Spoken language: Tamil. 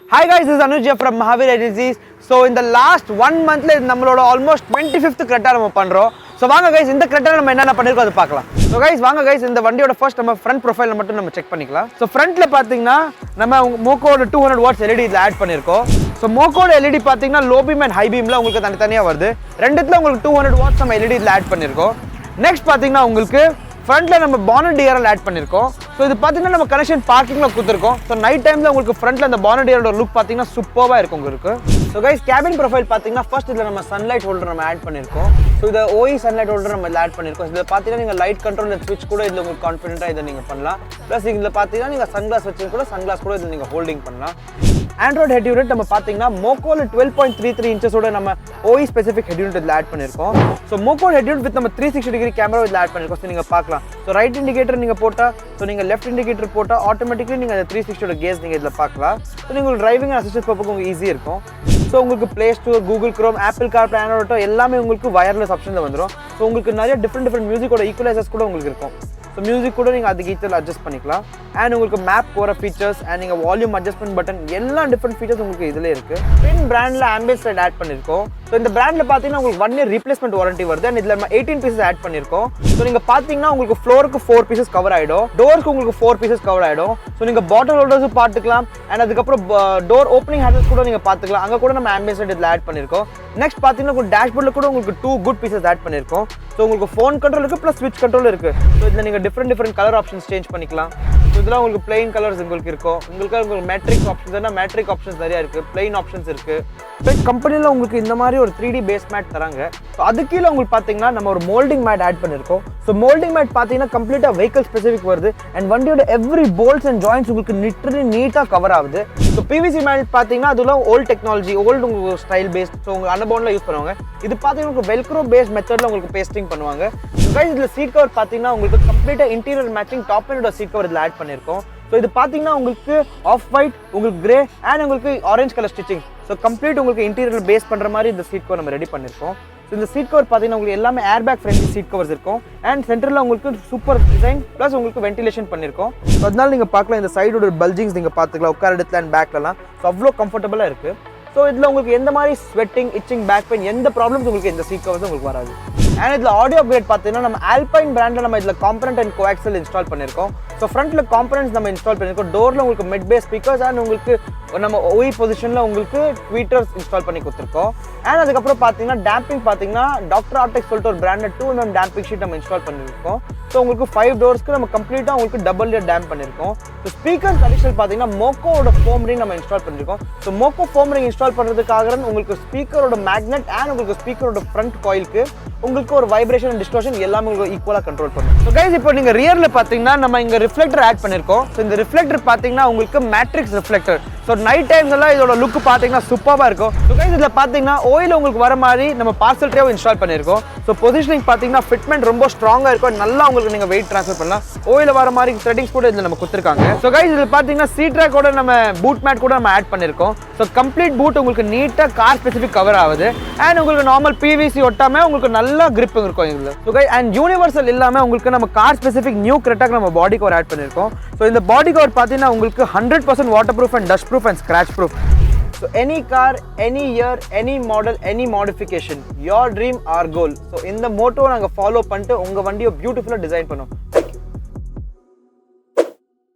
Hi guys, this is Anuj from Mahavir agencies. So in the last 1 month நம்மளோட almost 25th Creta நம்ம பண்றோம். So வாங்க guys, இந்த Creta நம்ம என்னென்ன பண்ணிருக்கோம் அது பார்க்கலாம். So guys வாங்க guys, இந்த வண்டியோட first நம்ம front profile மட்டும் நம்ம செக் பண்ணிக்கலாம். So frontல பாத்தீங்கன்னா நம்ம MOCO 200W LED இதுல ஆட் பண்ணிருக்கோம். So MOCO LED பாத்தீங்கன்னா low beam and high beamல உங்களுக்கு தனித்தனியா வருது. ரெண்டுத்துல உங்களுக்கு 200W நம்ம LED இதுல ஆட் பண்ணிருக்கோம். நெக்ஸ்ட் பாத்தீங்கன்னா உங்களுக்கு ஃப்ரண்ட்ல நம்ம bonnet DRL ஆட் பண்ணிருக்கோம். சோ இது பாத்தீங்கன்னா நம்ம கனெக்ஷன் பார்க்கிங்ல கொடுத்திருக்கோம். சோ நைட் டைம்ல உங்களுக்கு ஃப்ரண்ட்ல அந்த bonnet DRL லுக் பாத்தீங்கன்னா சூப்பர்வா இருக்கும் உங்களுக்கு. சோ गाइस கேபின் ப்ரொஃபைல் பாத்தீங்கன்னா ஃபர்ஸ்ட் இதுல நம்ம சன்லைட் ஹோல்டர் நம்ம ஆட் பண்ணிருக்கோம். சோ இது OEM சன்லைட் ஹோல்டர் நம்ம இதுல ஆட் பண்ணிருக்கோம். இதுல பாத்தீங்கன்னா நீங்க லைட் கண்ட்ரோல் அண்ட் ஸ்விட்ச் கூட இதுல உங்களுக்கு கான்ஃபிடென்ட்டா இத நீங்க பண்ணலாம். ப்ளஸ் இதுல பாத்தீங்கன்னா நீங்க சன்கிளாஸ் வச்சு கூட சன்கிளாஸ் கூட இதுல நீங்க ஹோல்டிங் பண்ணலாம். Android Head Unit நம்ம பாத்தீங்கன்னா MOCO 12.33 inches ஓட நம்ம OEM Specific Head Unit இதுல ஆட் பண்ணிருக்கோம். So MOCO Head Unit with நம்ம 360 degree கேமரா இதுல ஆட் பண்ணிருக்கோம். சோ நீங்க பார்க்கலாம். சோ ரைட் இண்டிகேட்டர் நீங்க போட்டா, சோ நீங்க லெஃப்ட் இண்டிகேட்டர் போட்டா ஆட்டோமேட்டிக்கலி நீங்க அந்த 360 ஓட கேஸ் நீங்க இதுல பார்க்கலாம். சோ நீங்க டிரைவிங் அசிஸ்டன்ட் பர்பஸ்க்கு உங்களுக்கு ஈஸியா இருக்கும். சோ உங்களுக்கு Play Store, Google Chrome, Apple CarPlay, Android Auto எல்லாமே உங்களுக்கு வயர்லெஸ் ஆப்ஷன்ல வந்துரும். சோ உங்களுக்கு நிறைய டிஃபரண்ட் மியூசிக்கோட ஈக்குவலைசர்ஸ் கூட உங்களுக்கு இருக்கும். So music கூட நீங்க அதுக்கு ஈஸியா அட்ஜஸ்ட் பண்ணிக்கலாம். and உங்களுக்கு மேப் போற ஃபீச்சர்ஸ் and நீங்க வால்யூம் அட்ஜஸ்ட்மென்ட் பட்டன் எல்லா டிஃபரண்ட் ஃபீச்சர்ஸ் உங்களுக்கு இதுல இருக்கு. பின் பிராண்ட்ல Ambience Light ஆட் பண்ணிருக்கோம். சோ இந்த பிராண்ட்ல பாத்தீங்கன்னா உங்களுக்கு 1 year ரீப்ளேஸ்மென்ட் வாரண்டி வருது. and இதுல நம்ம 18 பீசஸ் ஆட் பண்ணிருக்கோம். சோ நீங்க பாத்தீங்கன்னா உங்களுக்கு ஃப்ளோருக்கு 4 பீசஸ் கவர் ஆயிடும். டோருக்கு உங்களுக்கு 4 பீசஸ் கவர் ஆயிடும். சோ நீங்க பாட்டில் ஹோல்டர்ஸ் பாத்துக்கலாம். and அதுக்கு அப்புறம் டோர் ஓபனிங் ஹேண்டில்ஸ் கூட நீங்க பாத்துக்கலாம். அங்க கூட நம்ம Ambience Light இதுல ஆட் பண்ணிருக்கோம். நெக்ஸ்ட் பாத்தீங்கன்னா உங்களுக்கு டேஷ்போர்ட்ல கூட உங்களுக்கு 2 குட் பீசஸ் ஆட் பண்ணிருக்கோம். சோ உங்களுக்கு ஃபோன் கண்ட்ரோல் இருக்கு ப்ளஸ் ஸ்விட்ச் கண்ட்ரோல் இருக்கு. சோ இதுல நீங்க டிஃபரண்ட் கலர் ஆப்ஷன்ஸ் சேஞ்ச் பண்ணிக்கலாம். சோ இதெல்லாம் உங்களுக்கு plain கலர்ஸ் உங்களுக்கு இருக்கும். உங்களுக்கு மேட்ரிக்ஸ் ஆப்ஷன்ஸ்னா மேட்ரிக் ஆப்ஷன்ஸ் நிறைய இருக்கு. plain ஆப்ஷன்ஸ் இருக்கு. பெட் கம்பெனில உங்களுக்கு இந்த மாதிரி ஒரு 3D பேஸ் மேட் தராங்க. சோ அது கீழ உங்களுக்கு பாத்தீங்கன்னா நம்ம ஒரு மோல்டிங் மேட் ஆட் பண்ணிருக்கோம். சோ மோல்டிங் மேட் பாத்தீங்கன்னா கம்ப்ளீட்டா வெஹிக்கிள் ஸ்பெசிபிக் வருது. and வண்டியோட எவ்ரி போல்ட்ஸ் அண்ட் ஜாயின்ட்ஸ் உங்களுக்கு லிட்டரலி நீட்டா கவர் ஆகுது. சோ PVC மேட் பாத்தீங்கன்னா அதுல ஓல்ட் டெக்னாலஜி, ஓல்ட் உங்களுக்கு ஸ்டைல் பேஸ்ட். சோ உங்க அனுபவம்ல யூஸ் பண்ணுவாங்க. இது பாத்தீங்கன்னா உங்களுக்கு வெல்க்ரோ பேஸ்ட் மெத்தட்ல உங்களுக்கு பேஸ்டிங் பண்ணுவாங்க. சோ गाइस இதுல சீட் கவர் பாத்தீங்கன்னா உங்களுக்கு கம்ப்ளீட்டா interior matching top and seat cover இதுல ஆட் பண்ணிருக்கோம். சோ இது பாத்தீங்கன்னா உங்களுக்கு ஆஃப் ஒயிட், உங்களுக்கு கிரே and உங்களுக்கு orange colour stitching. So complete உங்களுக்கு இன்டீரியர் பேஸ் பண்ற மாதிரி இந்த சீட் கவர் நம்ம ரெடி பண்ணிருக்கோம். சோ இந்த சீட் கவர் பாத்தீங்கன்னா உங்களுக்கு எல்லாமே air bag friendly seat covers இருக்கும். and சென்டர்ல உங்களுக்கு சூப்பர் டிசைன் ப்ளஸ் உங்களுக்கு வென்டிலேஷன் பண்ணிருக்கோம். சோ அதனால நீங்க பார்க்கலாம் இந்த சைடோட பல்ஜிங்ஸ் நீங்க பாத்துக்கலாம். உட்கார இடத்துல and பேக்லலாம் சோ அவ்ளோ கம்ஃபர்ட்டபிளா இருக்கு. சோ இதுல உங்களுக்கு எந்த மாதிரி ஸ்வெட்டிங், இச்சிங், பேக் பெயின் எந்த ப்ராப்ளம்ஸ் உங்களுக்கு இந்த சீட் கவர்ஸ் உங்களுக்கு வராது. and இதுல ஆடியோ அப்கிரேட் பாத்தீங்கன்னா நம்ம Alpine பிராண்ட்ல நம்ம இதுல காம்பனன்ட் அண்ட் கோஆக்சியல் இன்ஸ்டால் பண்ணிருக்கோம். சோ ஃப்ரண்ட்ல காம்பனன்ட்ஸ் நம்ம இன்ஸ்டால் பண்ணிருக்கோம். டோர்ல உங்களுக்கு மிட் பேஸ் ஸ்பீக்கர்ஸ் and உங்களுக்கு நம்ம OE பொசிஷன்ல உங்களுக்கு ட்வீட்டர்ஸ் இன்ஸ்டால் பண்ணி கொடுத்திருக்கோம். and அதுக்கு அப்புறம் பாத்தீங்கன்னா டேம்பிங் பாத்தீங்கன்னா டாக்டர் ஆர்டெக்ஸ் சொல்லிட்டு ஒரு பிராண்ட் 2mm டேம்பிங் ஷீட் நம்ம இன்ஸ்டால் பண்ணிருக்கோம். சோ உங்களுக்கு 5 டோர்ஸ்க்கு நம்ம கம்ப்ளீட்டா உங்களுக்கு டபுள் லேயர் டேம்ப் பண்ணிருக்கோம். சோ ஸ்பீக்கர்ஸ் அடிஷனல் பாத்தீங்கன்னா MOCO ஓட ஃபோம் ரிங் நம்ம இன்ஸ்டால் பண்ணிருக்கோம். So MOCO foam ring install பண்றதுக்காக உங்களுக்கு ஸ்பீக்கரோட மேக்னெட் and உங்களுக்கு ஸ்பீக்கரோட ஃப்ரண்ட் காயிலுக்கு உங்களுக்கு ஒரு வைப்ரேஷன் அண்ட் டிஸ்டோர்ஷன் எல்லாமே உங்களுக்கு ஈக்குவலா கண்ட்ரோல் பண்ணும். சோ गाइस இப்போ நீங்க ரியர்ல பாத்தீங்கன்னா நம்ம இங்க ரிஃப்ளெக்டர் ஆட் பண்ணிருக்கோம். சோ இந்த ரிஃப்ளெக்டர் பாத்தீங்கன்னா உங்களுக்கு matrix reflector. So night times எல்லாம் இதோட லுக் பாத்தீங்கன்னா சூப்பரா இருக்கும். சோ गाइस இதுல பாத்தீங்கன்னா ஓயில உங்களுக்கு வர மாதிரி நம்ம பார்சல் ட்ரேவை இன்ஸ்டால் பண்ணிருக்கோம். சோ பொசிஷனிங் பாத்தீங்கன்னா ஃபிட்மென்ட் ரொம்ப ஸ்ட்ராங்கா இருக்கும். நல்லா உங்களுக்கு நீங்க வெயிட் ட்ரான்ஸ்ஃபர் பண்ணலாம். ஓயில வர மாதிரி த்ரெட்டிங்ஸ் கூட இதுல நம்ம கொடுத்திருக்காங்க. சோ गाइस இதுல பாத்தீங்கன்னா சீட் ட்ராக் கூட நம்ம பூட் மேட் கூட நம்ம ஆட் பண்ணிருக்கோம். சோ கம்ப்ளீட் பூட் உங்களுக்கு நீட்டா கார் ஸ்பெசிபிக் கவர் ஆகுது. and உங்களுக்கு நார்மல் PVC ஒட்டாம உங்களுக்கு நல்ல grip இருக்கும் இதுல. சோ गाइस and யூனிவர்சல் இல்லாம உங்களுக்கு நம்ம கார் ஸ்பெசிபிக் நியூ Creta நம்ம பாடி கவர் ஆட் பண்ணிருக்கோம். சோ இந்த பாடி கவர் பாத்தீங்கன்னா உங்களுக்கு 100% water proof and dust proof and scratch proof. So any car, any year, any model, any modification, your dream, our goal. So இந்த மோட்டோ நாங்க ஃபாலோ பண்ணிட்டு உங்க வண்டியை பியூட்டிஃபுல்லா டிசைன் பண்ணோம்.